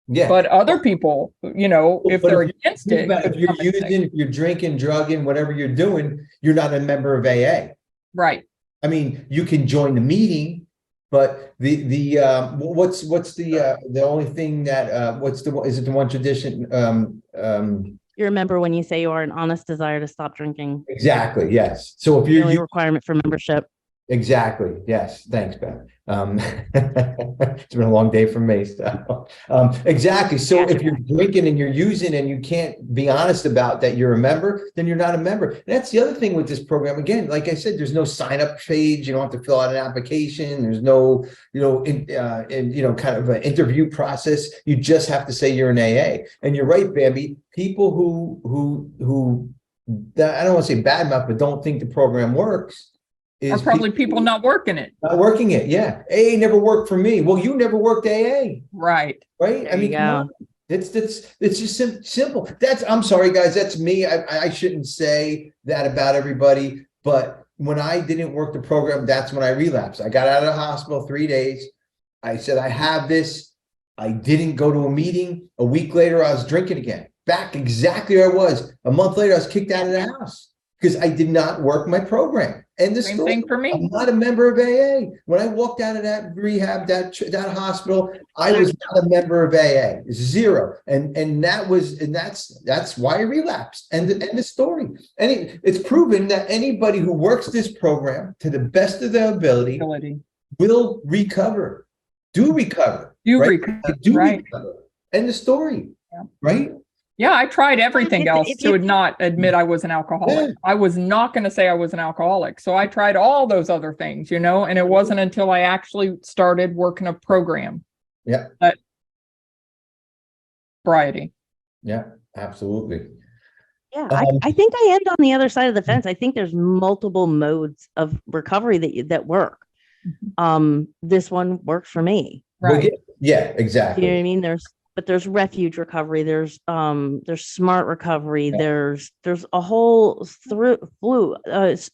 Yeah. But other people, if they're against it, if you're drinking, drugging, whatever you're doing, you're not a member of AA. Right. I mean, you can join the meeting, but what's the only thing that is it the one tradition? You remember when you say you are an honest desire to stop drinking. Exactly. Yes. So if you're the only requirement for membership. Exactly. Yes. Thanks, Beth. It's been a long day for me. So, exactly. So if you're drinking and you're using and you can't be honest about that you're a member, then you're not a member. And that's the other thing with this program. Again, like I said, there's no sign up page. You don't have to fill out an application. There's no, kind of an interview process. You just have to say you're an AA. And you're right, Bambi. People who I don't want to say badmouth, but don't think the program works. Are probably people not working it. Not working it, yeah. AA never worked for me. Well, you never worked AA. Right. Right? I mean, it's just simple. I'm sorry, guys, that's me. I shouldn't say that about everybody, but when I didn't work the program, that's when I relapsed. I got out of the hospital 3 days. I said, I have this. I didn't go to a meeting. A week later, I was drinking again. Back exactly where I was. A month later, I was kicked out of the house because I did not work my program. And the same thing for me. I'm not a member of AA. When I walked out of that rehab, that hospital, I was not a member of AA. Zero. And that's why I relapsed. And the story. And it's proven that anybody who works this program to the best of their ability will recover. Do recover. Recover. And the story. Right? Yeah, I tried everything else to not admit I was an alcoholic. I was not going to say I was an alcoholic. So I tried all those other things, and it wasn't until I actually started working a program. Yeah. Sobriety. Yeah, absolutely. Yeah, I think I end on the other side of the fence. I think there's multiple modes of recovery that work. This one works for me. Right. Yeah, exactly. You know what I mean? There's refuge recovery. There's smart recovery. Yeah. There's a whole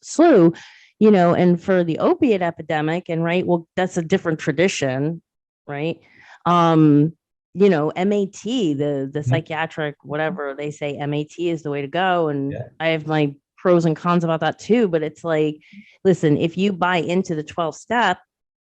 slew. And for the opiate epidemic, and right, well, that's a different tradition, right? MAT, the psychiatric, whatever they say, MAT is the way to go. And I have my pros and cons about that too. But it's like, listen, if you buy into the 12-step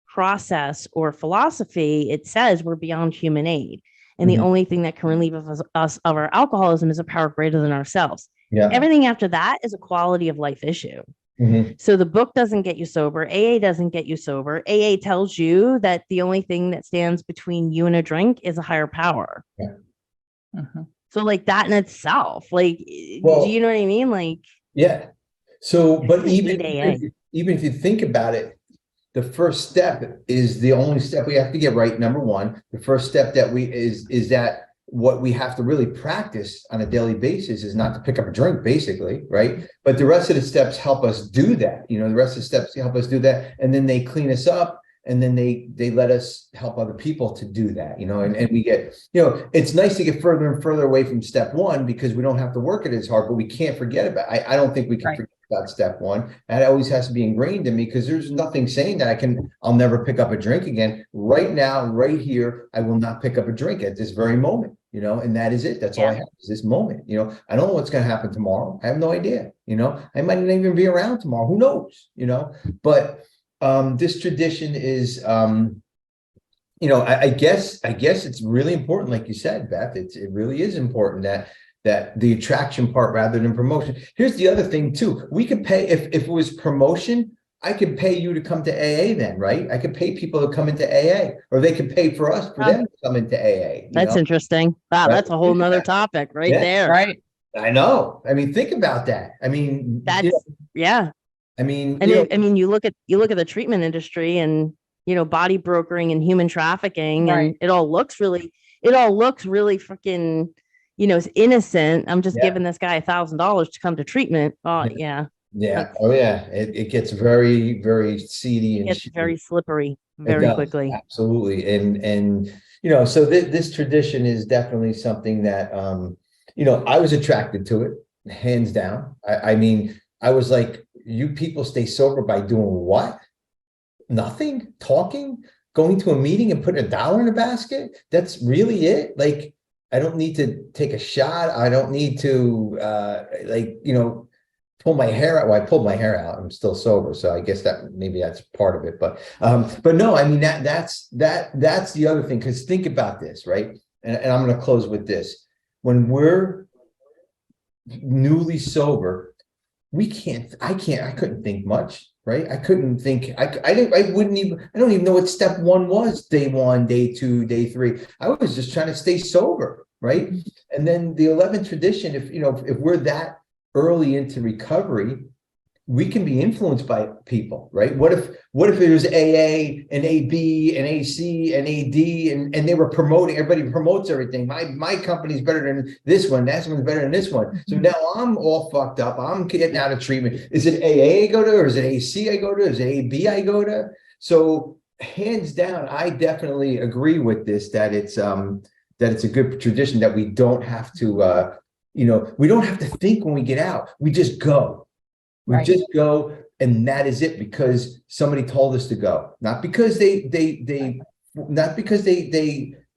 process or philosophy, it says we're beyond human aid. And the Mhm. only thing that can relieve us of our alcoholism is a power greater than ourselves. Yeah. Everything after that is a quality of life issue. Mhm. So the book doesn't get you sober. AA doesn't get you sober. AA tells you that the only thing that stands between you and a drink is a higher power. Yeah. Mhm. So like that in itself, like, Well, do you know what I mean? Like, yeah. So, but I even, hate AA. even if you think about it, the first step is the only step we have to get right. Number one, the first step that is that what we have to really practice on a daily basis is not to pick up a drink, basically, right? But the rest of the steps help us do that. You know, the rest of the steps help us do that, and then they clean us up, and then they let us help other people to do that. You know, and we get, you know, it's nice to get further and further away from step one because we don't have to work it as hard, but we can't forget about. I don't think we can forget about step one. That always has to be ingrained in me because there's nothing saying that I'll never pick up a drink again. Right now, right here, I will not pick up a drink at this very moment, you know, and that is it. That's all I have is this moment. You know, I don't know what's going to happen tomorrow. I have no idea. You know, I might not even be around tomorrow. Who knows? You know, but this tradition is, you know, I guess it's really important, like you said, Beth. It really is important that the attraction part rather than promotion. Here's the other thing too. We could pay if it was promotion. I could pay you to come to AA then, right? I could pay people to come into AA, or they could pay for them to come into AA. That's interesting. Wow, right? That's a whole nother topic right there. Right. I know. I mean, think about that. I mean, That's yeah. I mean, And I mean, you look at the treatment industry and, you know, body brokering and human trafficking, and it all looks really freaking, you know, it's innocent. I'm just giving this guy $1,000 to come to treatment. Oh yeah. Yeah. Oh yeah. It gets very, very seedy and it's very slippery very quickly. Absolutely. And, you know, so this tradition is definitely something that, you know, I was attracted to it, hands down. I mean, I was like, you people stay sober by doing what? Nothing, talking, going to a meeting and putting $1 in a basket. That's really it. Like, I don't need to take a shot. I don't need to, like, you know, pull my hair out. Well, I pulled my hair out. I'm still sober. So I guess maybe that's part of it. But no, I mean, that's the other thing. Cause think about this, right? And I'm going to close with this. When we're newly sober, I couldn't think much, right? I couldn't think, I don't even know what step one was, day one, day two, day three. I was just trying to stay sober, right? And then the 11th tradition, if we're that early into recovery, we can be influenced by people, right? What if it was AA and AB and AC and AD and they were promoting, everybody promotes everything. My company's better than this one. That one's better than this one. So now I'm all fucked up. I'm getting out of treatment. Is it AA I go to, or is it AC I go to? Is it AB I go to? So hands down, I definitely agree with this, that it's a good tradition, that we don't have to, we don't have to think when we get out. We just go. We just go, and that is it, because somebody told us to go, not because they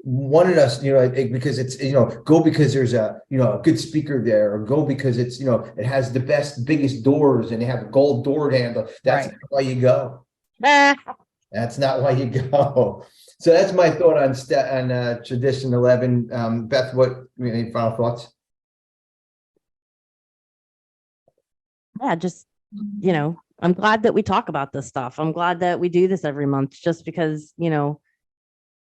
wanted us, because it's, go because there's a good speaker there, or go because it's, it has the biggest doors and they have a gold door handle. That's not why you go. That's not why you go. So that's my thought on tradition 11. Beth, any final thoughts? Yeah, just, I'm glad that we talk about this stuff. I'm glad that we do this every month, just because,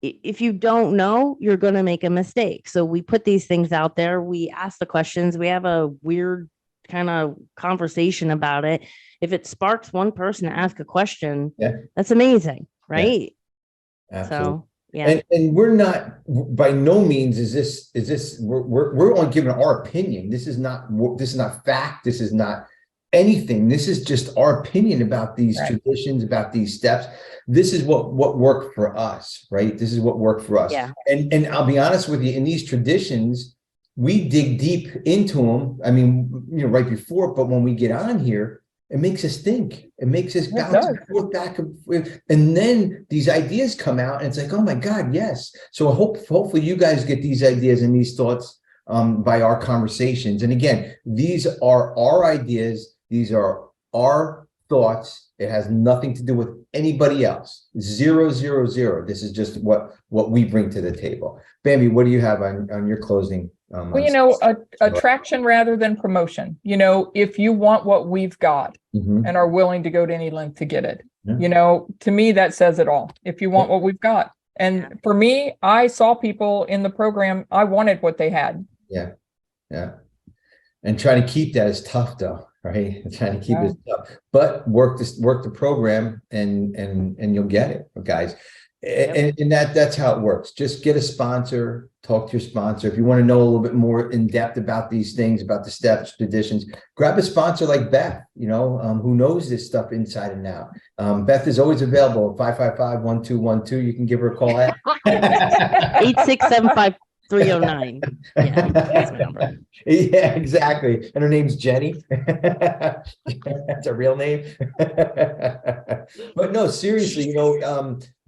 if you don't know, you're going to make a mistake. So we put these things out there. We ask the questions. We have a weird kind of conversation about it. If it sparks one person to ask a question, that's amazing. Right. Yeah. Absolutely. So, yeah. And we're not, by no means we're only giving our opinion. This is not fact. This is not anything. This is just our opinion about these traditions, about these steps. This is what worked for us, right? This is what worked for us. Yeah. And I'll be honest with you, in these traditions, we dig deep into them. I mean, right before, but when we get on here, it makes us think. It makes us bounce back and forth. And then these ideas come out and it's like, oh my God, yes. So hopefully you guys get these ideas and these thoughts by our conversations. And again, these are our ideas. These are our thoughts. It has nothing to do with anybody else. 0, 0, 0. This is just what we bring to the table. Bambi, what do you have on your closing? Well, attraction rather than promotion. If you want what we've got and are willing to go to any length to get it, to me, that says it all. If you want what we've got. And for me, I saw people in the program, I wanted what they had. Yeah. And trying to keep that is tough though, right? Trying to keep it tough, but work the program and you'll get it, guys. And that's how it works. Just get a sponsor, talk to your sponsor. If you want to know a little bit more in depth about these things, about the steps, traditions, grab a sponsor like Beth, who knows this stuff inside and out. Beth is always available, 555-1212. You can give her a call at 8675-309. Yeah, that's my number. Yeah, exactly. And her name's Jenny. That's a real name. But no, seriously,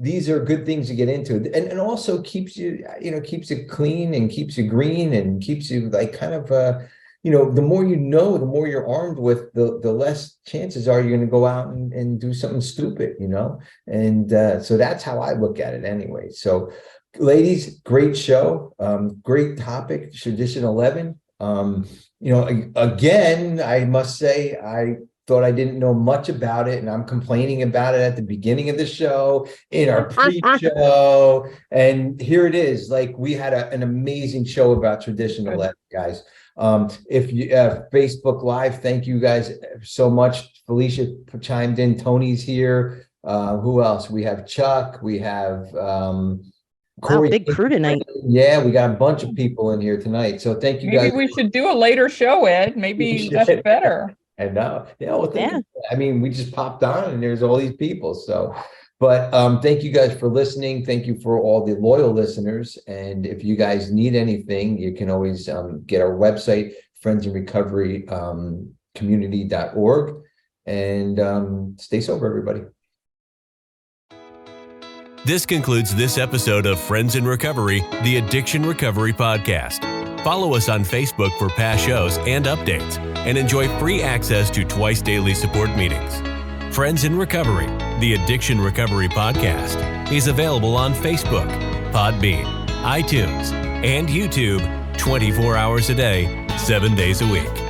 these are good things to get into, and also keeps you, keeps it clean and keeps you green and keeps you like kind of, the more the more you're armed with, the less chances are you're going to go out and do something stupid, and so that's how I look at it anyway. So ladies, great show, great topic, Tradition 11. Again, I must say, I thought I didn't know much about it, and I'm complaining about it at the beginning of the show, in our pre-show, and here it is. Like, we had an amazing show about Tradition 11, guys. If you Facebook Live, thank you guys so much. Felicia chimed in, Tony's here. Who else? We have Chuck, we have Corey. Big crew tonight. Yeah, we got a bunch of people in here tonight. So thank you guys. Maybe we should do a later show, Ed. Maybe that's better. I know. I mean, we just popped on and there's all these people. So, but thank you guys for listening. Thank you for all the loyal listeners. And if you guys need anything, you can always get our website, friendsinrecoveryenterprises.org, and stay sober, everybody. This concludes this episode of Friends in Recovery, the Addiction Recovery Podcast. Follow us on Facebook for past shows and updates, and enjoy free access to twice daily support meetings. Friends in Recovery, the Addiction Recovery Podcast, is available on Facebook, Podbean, iTunes, and YouTube 24 hours a day, 7 days a week.